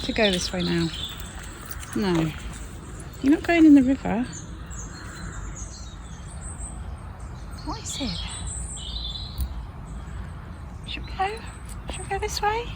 to go this way now? No. You're not going in the river. What is it? Should we go? Should we go this way?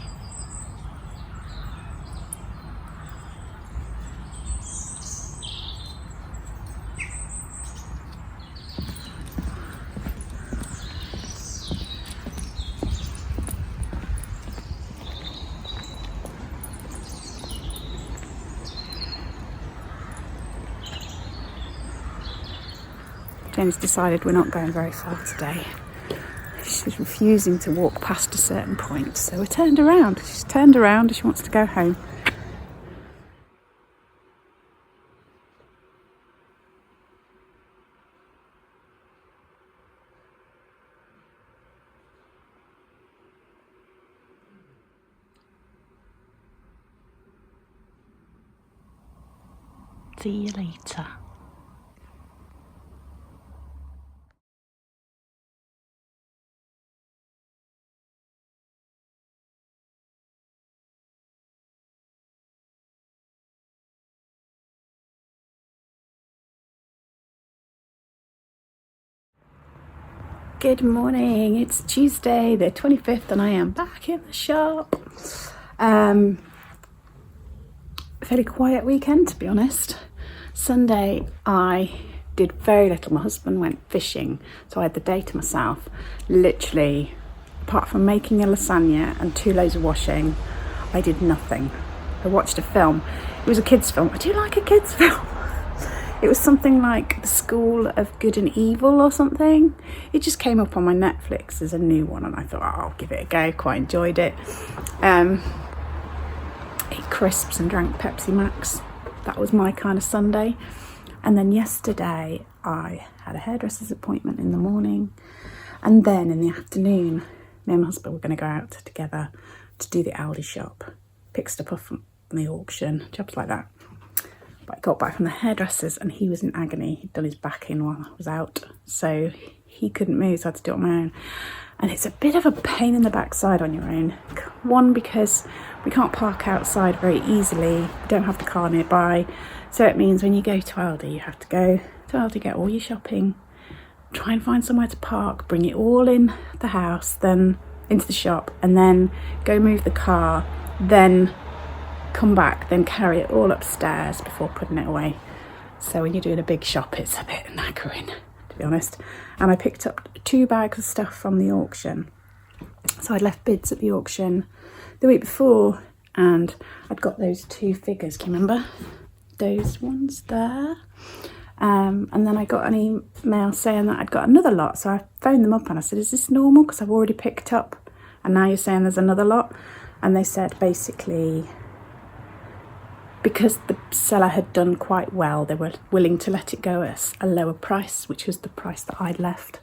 Jenny's decided we're not going very far today. She's refusing to walk past a certain point, so we're turned around. She's turned around and she wants to go home. See you later. Good morning, it's Tuesday the 25th and I am back in the shop. Fairly quiet weekend, to be honest. Sunday I did very little. My husband went fishing, so I had the day to myself. Literally, apart from making a lasagna and 2 loads of washing, I did nothing. I watched a film. It was a kids' film. I do like a kids' film. It was something like The School of Good and Evil or something. It just came up on my Netflix as a new one and I thought, oh, I'll give it a go. Quite enjoyed it. Ate crisps and drank Pepsi Max. That was my kind of Sunday. And then yesterday I had a hairdresser's appointment in the morning. And then in the afternoon, me and my husband were going to go out together to do the Aldi shop. Pick stuff up from the auction, jobs like that. But I got back from the hairdressers and he was in agony. He'd done his back in while I was out, so he couldn't move, so I had to do it on my own. And it's a bit of a pain in the backside on your own. One, because we can't park outside very easily. We don't have the car nearby. So it means when you go to Aldi, you have to go to Aldi, get all your shopping, try and find somewhere to park, bring it all in the house, then into the shop, and then go move the car, then come back, then carry it all upstairs before putting it away. So when you're doing a big shop, it's a bit knackering, to be honest. And I picked up 2 bags of stuff from the auction. So I'd left bids at the auction the week before and I'd got those 2 figures, can you remember? Those ones there. And then I got an email saying that I'd got another lot. So I phoned them up and I said, is this normal? Because I've already picked up and now you're saying there's another lot. And they said basically, because the seller had done quite well, they were willing to let it go at a lower price, which was the price that I'd left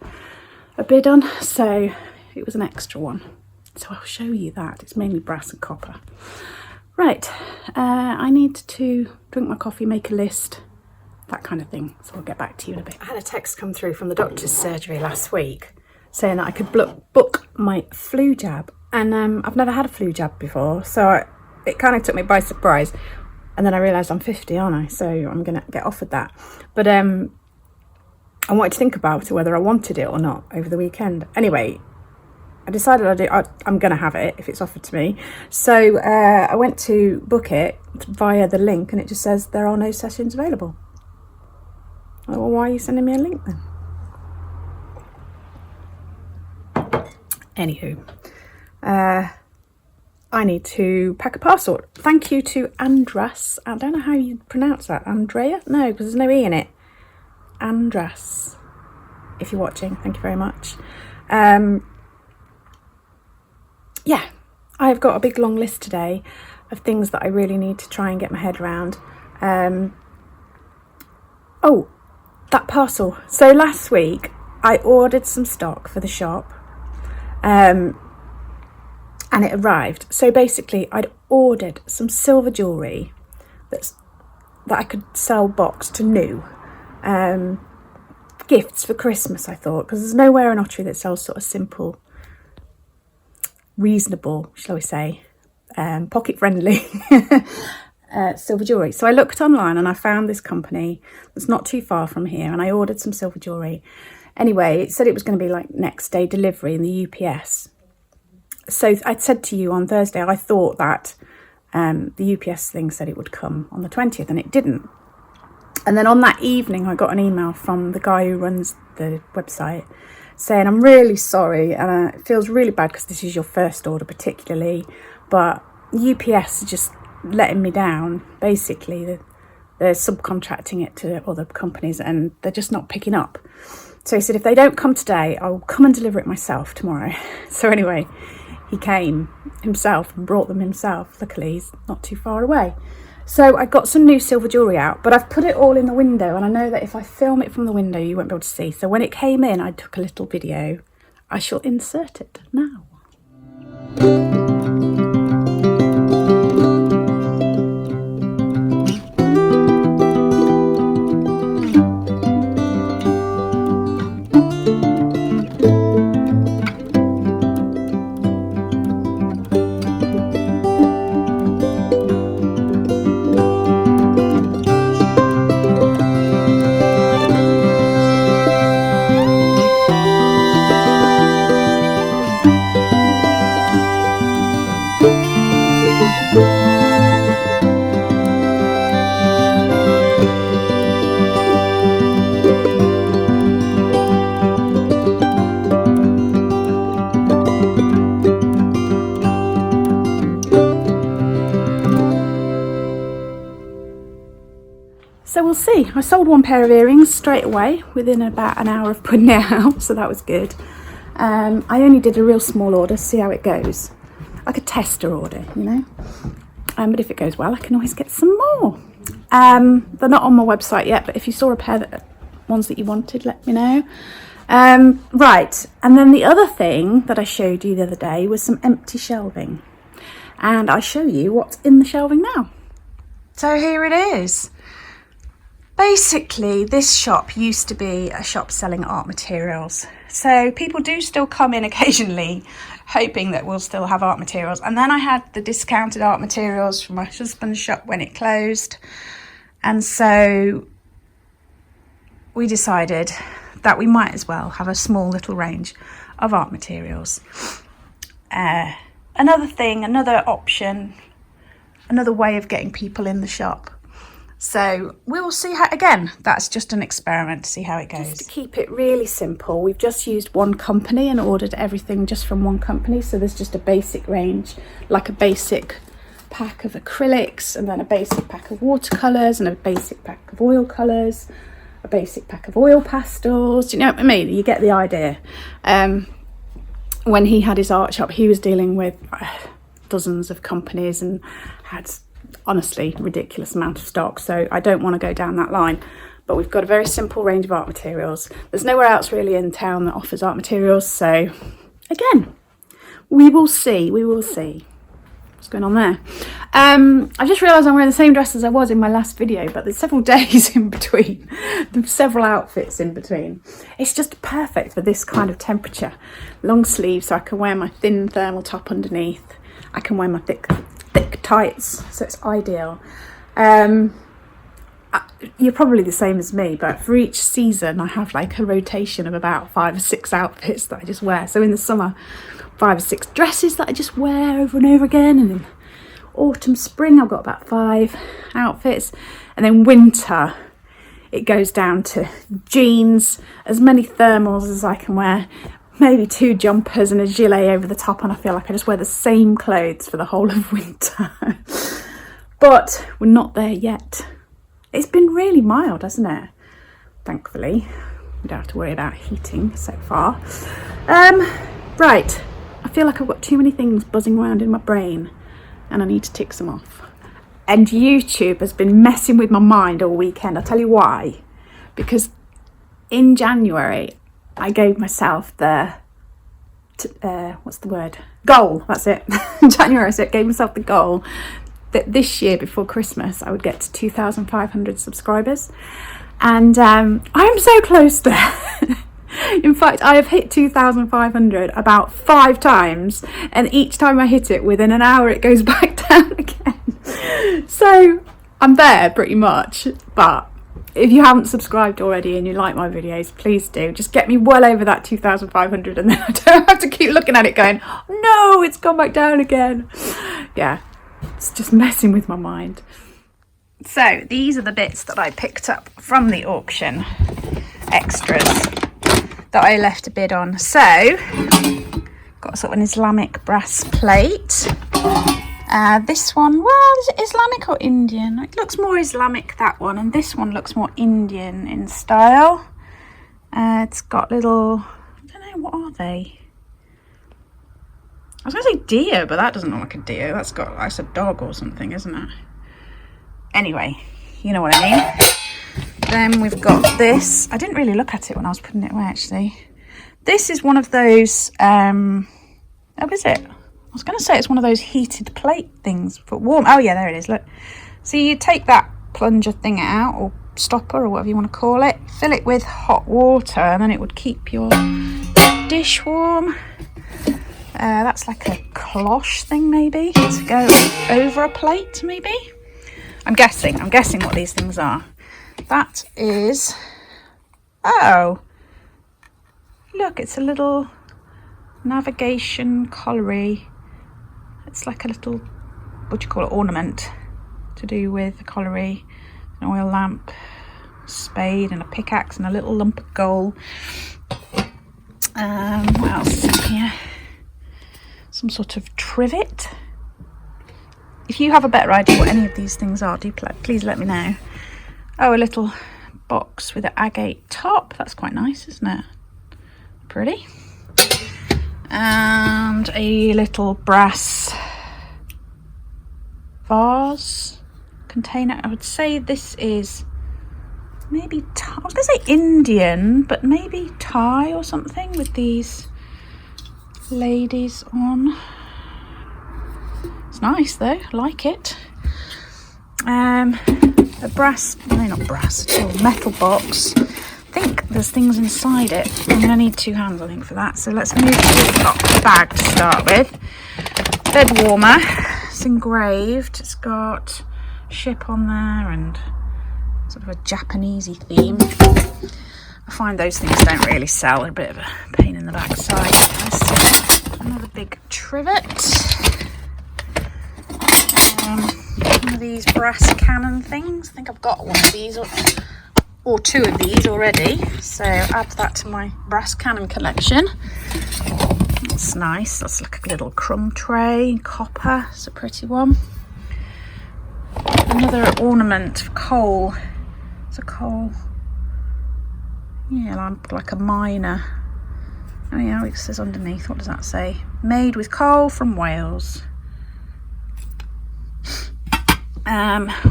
a bid on. So it was an extra one. So I'll show you that. It's mainly brass and copper. Right, I need to drink my coffee, make a list, that kind of thing. So I'll get back to you in a bit. I had a text come through from the doctor's surgery last week saying that I could book my flu jab. And I've never had a flu jab before, so it kind of took me by surprise. And then I realised I'm 50, aren't I? So I'm going to get offered that. But I wanted to think about whether I wanted it or not over the weekend. Anyway, I decided I'm going to have it if it's offered to me. So I went to book it via the link and it just says there are no sessions available. Well, why are you sending me a link then? Anywho, I need to pack a parcel. Thank you to Andras. I don't know how you pronounce that. Andrea? No, because there's no E in it. Andras. If you're watching, thank you very much. Yeah, I've got a big long list today of things that I really need to try and get my head around. Oh, that parcel. So last week I ordered some stock for the shop. And it arrived. So basically I'd ordered some silver jewellery that I could sell boxed to new. Gifts for Christmas, I thought, because there's nowhere in Ottery that sells sort of simple, reasonable, shall we say, pocket friendly silver jewellery. So I looked online and I found this company that's not too far from here, and I ordered some silver jewellery. Anyway, it said it was going to be like next day delivery in the UPS. So I'd said to you on Thursday, I thought that the UPS thing said it would come on the 20th, and it didn't. And then on that evening, I got an email from the guy who runs the website saying, I'm really sorry, and it feels really bad because this is your first order particularly, but UPS is just letting me down. Basically, they're subcontracting it to other companies and they're just not picking up. So he said, if they don't come today, I'll come and deliver it myself tomorrow. So anyway, he came himself and brought them himself. Luckily, he's not too far away. So I got some new silver jewellery out, but I've put it all in the window, and I know that if I film it from the window, you won't be able to see. So when it came in, I took a little video. I shall insert it now. So we'll see. I sold one pair of earrings straight away within about an hour of putting it out, so that was good. I only did a real small order to see how it goes, like a tester order, you know. But if it goes well, I can always get some more. They're not on my website yet, but if you saw a pair ones that you wanted, let me know. Right, and then the other thing that I showed you the other day was some empty shelving, and I show you what's in the shelving now. So here it is. Basically, this shop used to be a shop selling art materials. So people do still come in occasionally, hoping that we'll still have art materials. And then I had the discounted art materials from my husband's shop when it closed. And so we decided that we might as well have a small little range of art materials. Another thing, another option, another way of getting people in the shop. So we will see how, again, that's just an experiment to see how it goes. Just to keep it really simple, we've just used one company and ordered everything just from one company. So there's just a basic range, like a basic pack of acrylics, and then a basic pack of watercolours, and a basic pack of oil colours, a basic pack of oil pastels. Do you know what I mean? You get the idea. When he had his art shop, he was dealing with dozens of companies and had honestly ridiculous amount of stock, so I don't want to go down that line. But we've got a very simple range of art materials. There's nowhere else really in town that offers art materials, so again, we will see what's going on there. I just realised I'm wearing the same dress as I was in my last video, but there's several days in between. There's several outfits in between. It's just perfect for this kind of temperature. Long sleeves, so I can wear my thin thermal top underneath. I can wear my thick tights, so it's ideal. You're probably the same as me, but for each season I have like a rotation of about 5 or 6 outfits that I just wear. So in the summer, 5 or 6 dresses that I just wear over and over again, and in autumn, spring I've got about 5 outfits, and then winter it goes down to jeans, as many thermals as I can wear, maybe 2 jumpers and a gilet over the top, and I feel like I just wear the same clothes for the whole of winter. But we're not there yet. It's been really mild, hasn't it? Thankfully, we don't have to worry about heating so far. Right, I feel like I've got too many things buzzing around in my brain and I need to tick some off. And YouTube has been messing with my mind all weekend. I'll tell you why. Because in January, I gave myself the, what's the word? Goal, that's it. In January, so I gave myself the goal that this year before Christmas, I would get to 2,500 subscribers. And I'm so close there. In fact, I have hit 2,500 about 5 times, and each time I hit it, within an hour it goes back down again. So I'm there pretty much. But if you haven't subscribed already and you like my videos, please do. Just get me well over that 2,500, and then I don't have to keep looking at it going, no, it's gone back down again. Yeah, it's just messing with my mind. So these are the bits that I picked up from the auction, extras that I left a bid on. So got sort of an Islamic brass plate. This one, well, is it Islamic or Indian? It looks more Islamic, that one, and this one looks more Indian in style. It's got little, I don't know, what are they? I was going to say deer, but that doesn't look like a deer. That's a dog or something, isn't it? Anyway, you know what I mean. Then we've got this. I didn't really look at it when I was putting it away, actually. This is one of those, oh, is it? I was going to say it's one of those heated plate things for warm. Oh, yeah, there it is. Look. So you take that plunger thing out, or stopper, or whatever you want to call it, fill it with hot water, and then it would keep your dish warm. That's like a cloche thing, maybe, to go over a plate, maybe. I'm guessing what these things are. That is, oh, look, it's a little navigation colliery. It's like a little, what do you call it, ornament to do with the colliery, an oil lamp, spade and a pickaxe and a little lump of gold. What else is in here? Some sort of trivet. If you have a better idea what any of these things are, do please let me know. Oh, a little box with an agate top. That's quite nice, isn't it? Pretty. And a little brass vase container. I would say this is maybe Thai. I was going to say Indian, but maybe Thai or something, with these ladies on. It's nice though, I like it. A brass, no, not brass at all, metal box. I think there's things inside it. I'm going to need 2 hands, I think, for that. So let's move to the bag to start with. Bed warmer. It's engraved. It's got ship on there and sort of a Japanesey theme. I find those things don't really sell. They're a bit of a pain in the backside. Another big trivet. One of these brass cannon things. I think I've got one of these or 2 of these already, so add that to my brass cannon collection. That's nice. That's like a little crumb tray, copper. It's a pretty one. Another ornament of coal. It's a coal, yeah, like a miner. Oh yeah, it says underneath, what does that say? Made with coal from Wales.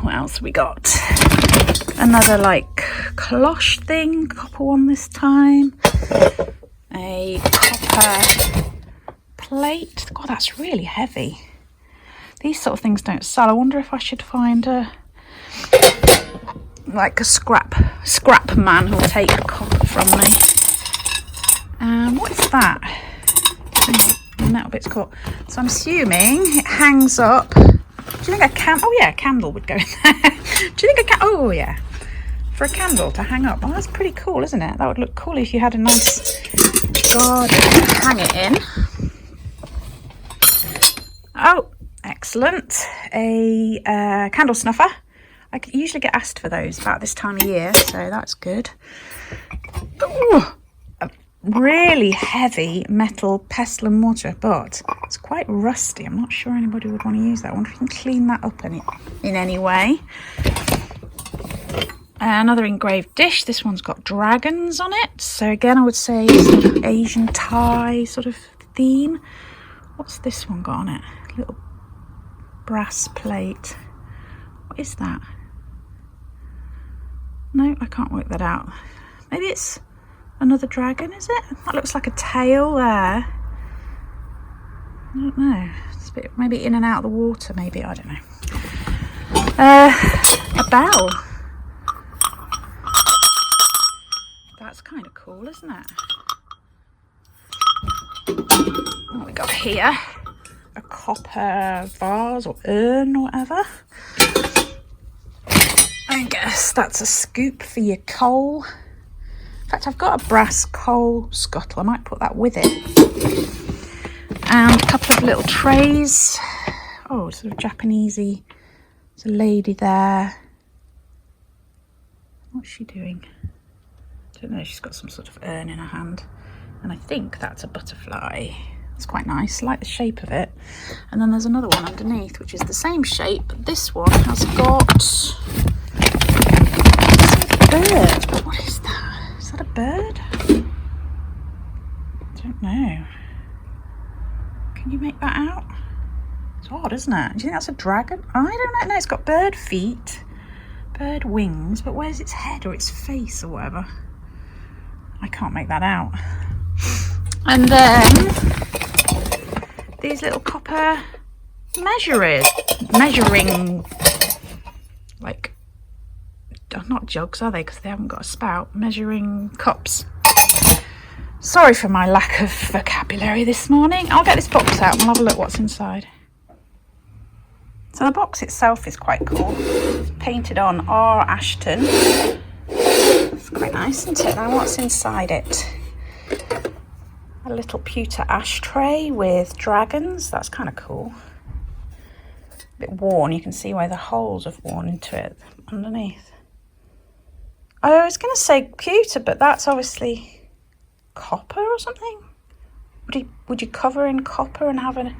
What else we got? Another like cloche thing, copper one this time. A copper plate. God, that's really heavy. These sort of things don't sell. I wonder if I should find a scrap man who'll take copper from me. What is that? The metal bit's caught. So I'm assuming it hangs up. Do you think a candle would go in there. Do you think oh yeah, for a candle to hang up. Well, that's pretty cool, isn't it? That would look cool if you had a nice garden to hang it in. Oh, excellent. A candle snuffer. I usually get asked for those about this time of year, so that's good. Ooh, a really heavy metal pestle and mortar, but it's quite rusty. I'm not sure anybody would want to use that. I wonder if you can clean that up in any way. Another engraved dish. This one's got dragons on it, so again I would say sort of Asian Thai sort of theme. What's this one got on it? A little brass plate. What is that? No, I can't work that out. Maybe it's another dragon, is it? That looks like a tail there. I don't know. It's a bit, maybe in and out of the water, maybe. I don't know. A bell. That's kind of cool, isn't it? What we got here? A copper vase or urn or whatever. I guess that's a scoop for your coal. In fact, I've got a brass coal scuttle. I might put that with it. And a couple of little trays. Oh, sort of Japanesey. There's a lady there. What's she doing? I don't know. She's got some sort of urn in her hand. And I think that's a butterfly. It's quite nice. I like the shape of it. And then there's another one underneath, which is the same shape, but this one has got a bird. What is that? Is that a bird? I don't know. Can you make that out? It's odd, isn't it? Do you think that's a dragon? I don't know. No, it's got bird feet, bird wings, but where's its head or its face or whatever? I can't make that out. And then these little copper measuring, like, not jugs, are they? Because they haven't got a spout. Measuring cups. Sorry for my lack of vocabulary this morning. I'll get this box out and we'll have a look what's inside. So the box itself is quite cool. It's painted on R. Ashton. It's quite nice, isn't it? Now what's inside it? A little pewter ashtray with dragons. That's kind of cool. A bit worn. You can see where the holes have worn into it underneath. I was going to say pewter, but that's obviously copper or something. Would you cover in copper and have a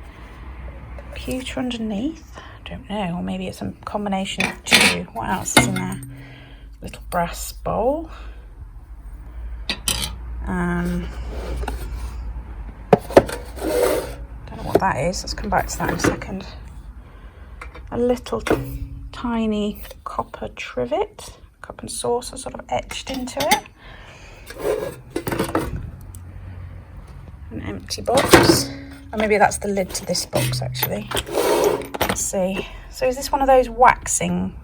pewter underneath? I don't know. Or maybe it's a combination of two. What else is in there? Little brass bowl. Don't know what that is. Let's come back to that in a second. A little tiny copper trivet, cup and saucer sort of etched into it. An empty box. Or maybe that's the lid to this box actually. Let's see. So is this one of those waxing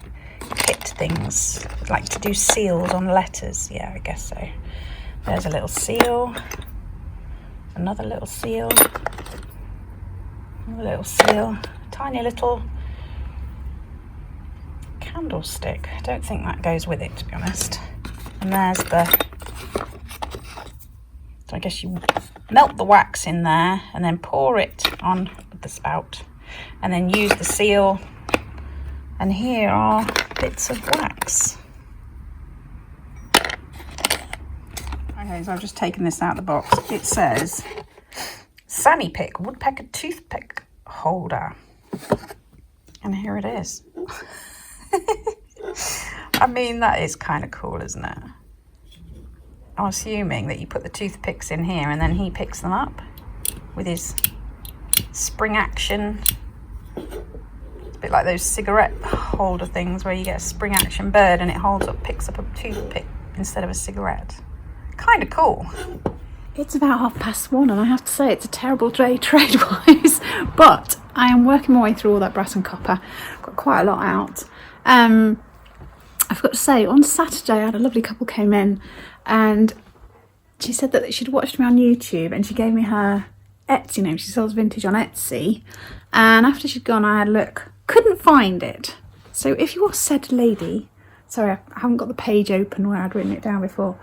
kit things? Like to do seals on letters? Yeah, I guess so. There's a little seal. Another little seal. Another little seal. Tiny little candlestick. I don't think that goes with it, to be honest. And there's the... So I guess you melt the wax in there and then pour it on with the spout and then use the seal. And here are bits of wax. Okay, so I've just taken this out of the box. It says Sammy Pick Woodpecker Toothpick Holder. And here it is. I mean, that is kind of cool, isn't it? I'm assuming that you put the toothpicks in here and then he picks them up with his spring action. It's a bit like those cigarette holder things where you get a spring action bird and it picks up a toothpick instead of a cigarette. Kind of cool. It's about 1:30 and I have to say it's a terrible day trade-wise, but I am working my way through all that brass and copper. Got quite a lot out. I forgot to say, on Saturday I had a lovely couple came in and she said that she'd watched me on YouTube and she gave me her Etsy name. She sells vintage on Etsy, and after she'd gone I had a look, couldn't find it. So if you are said lady, sorry I haven't got the page open where I'd written it down before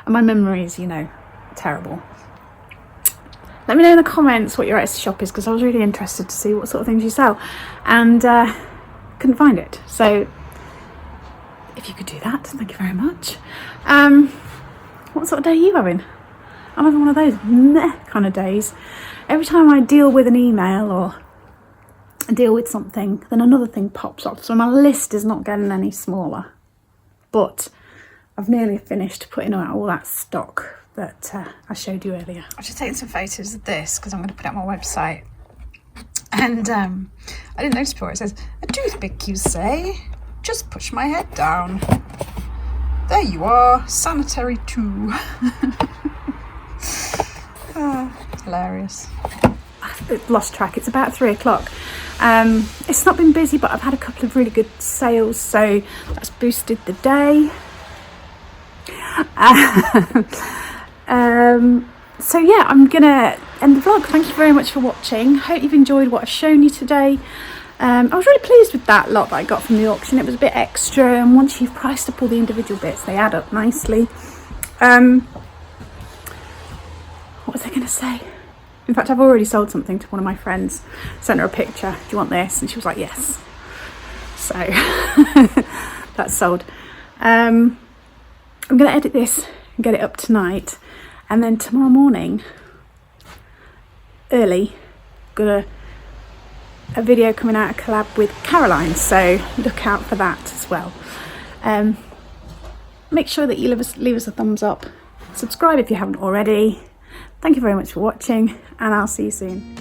and my memory is, you know, terrible. Let me know in the comments what your Etsy shop is because I was really interested to see what sort of things you sell and couldn't find it. So if you could do that, thank you very much. What sort of day are you having? I'm having one of those meh kind of days. Every time I deal with an email or deal with something, then another thing pops up. So my list is not getting any smaller. But I've nearly finished putting out all that stock that I showed you earlier. I've just taken some photos of this because I'm going to put it on my website. And I didn't notice before. It says, a toothpick, you say? Just push my head down. There you are, sanitary too. Hilarious. I've lost track. It's about 3 o'clock. It's not been busy, but I've had a couple of really good sales, so that's boosted the day. So yeah, I'm gonna end the vlog. Thank you very much for watching. Hope you've enjoyed what I've shown you today. I was really pleased with that lot that I got from the auction. It was a bit extra, and once you've priced up all the individual bits, they add up nicely. What was I going to say? In fact, I've already sold something to one of my friends. Sent her a picture. Do you want this? And she was like, yes. So that's sold. I'm going to edit this and get it up tonight, and then tomorrow morning, early, got a video coming out, a collab with Caroline, so look out for that as well. Make sure that you leave us a thumbs up, subscribe if you haven't already. Thank you very much for watching, and I'll see you soon.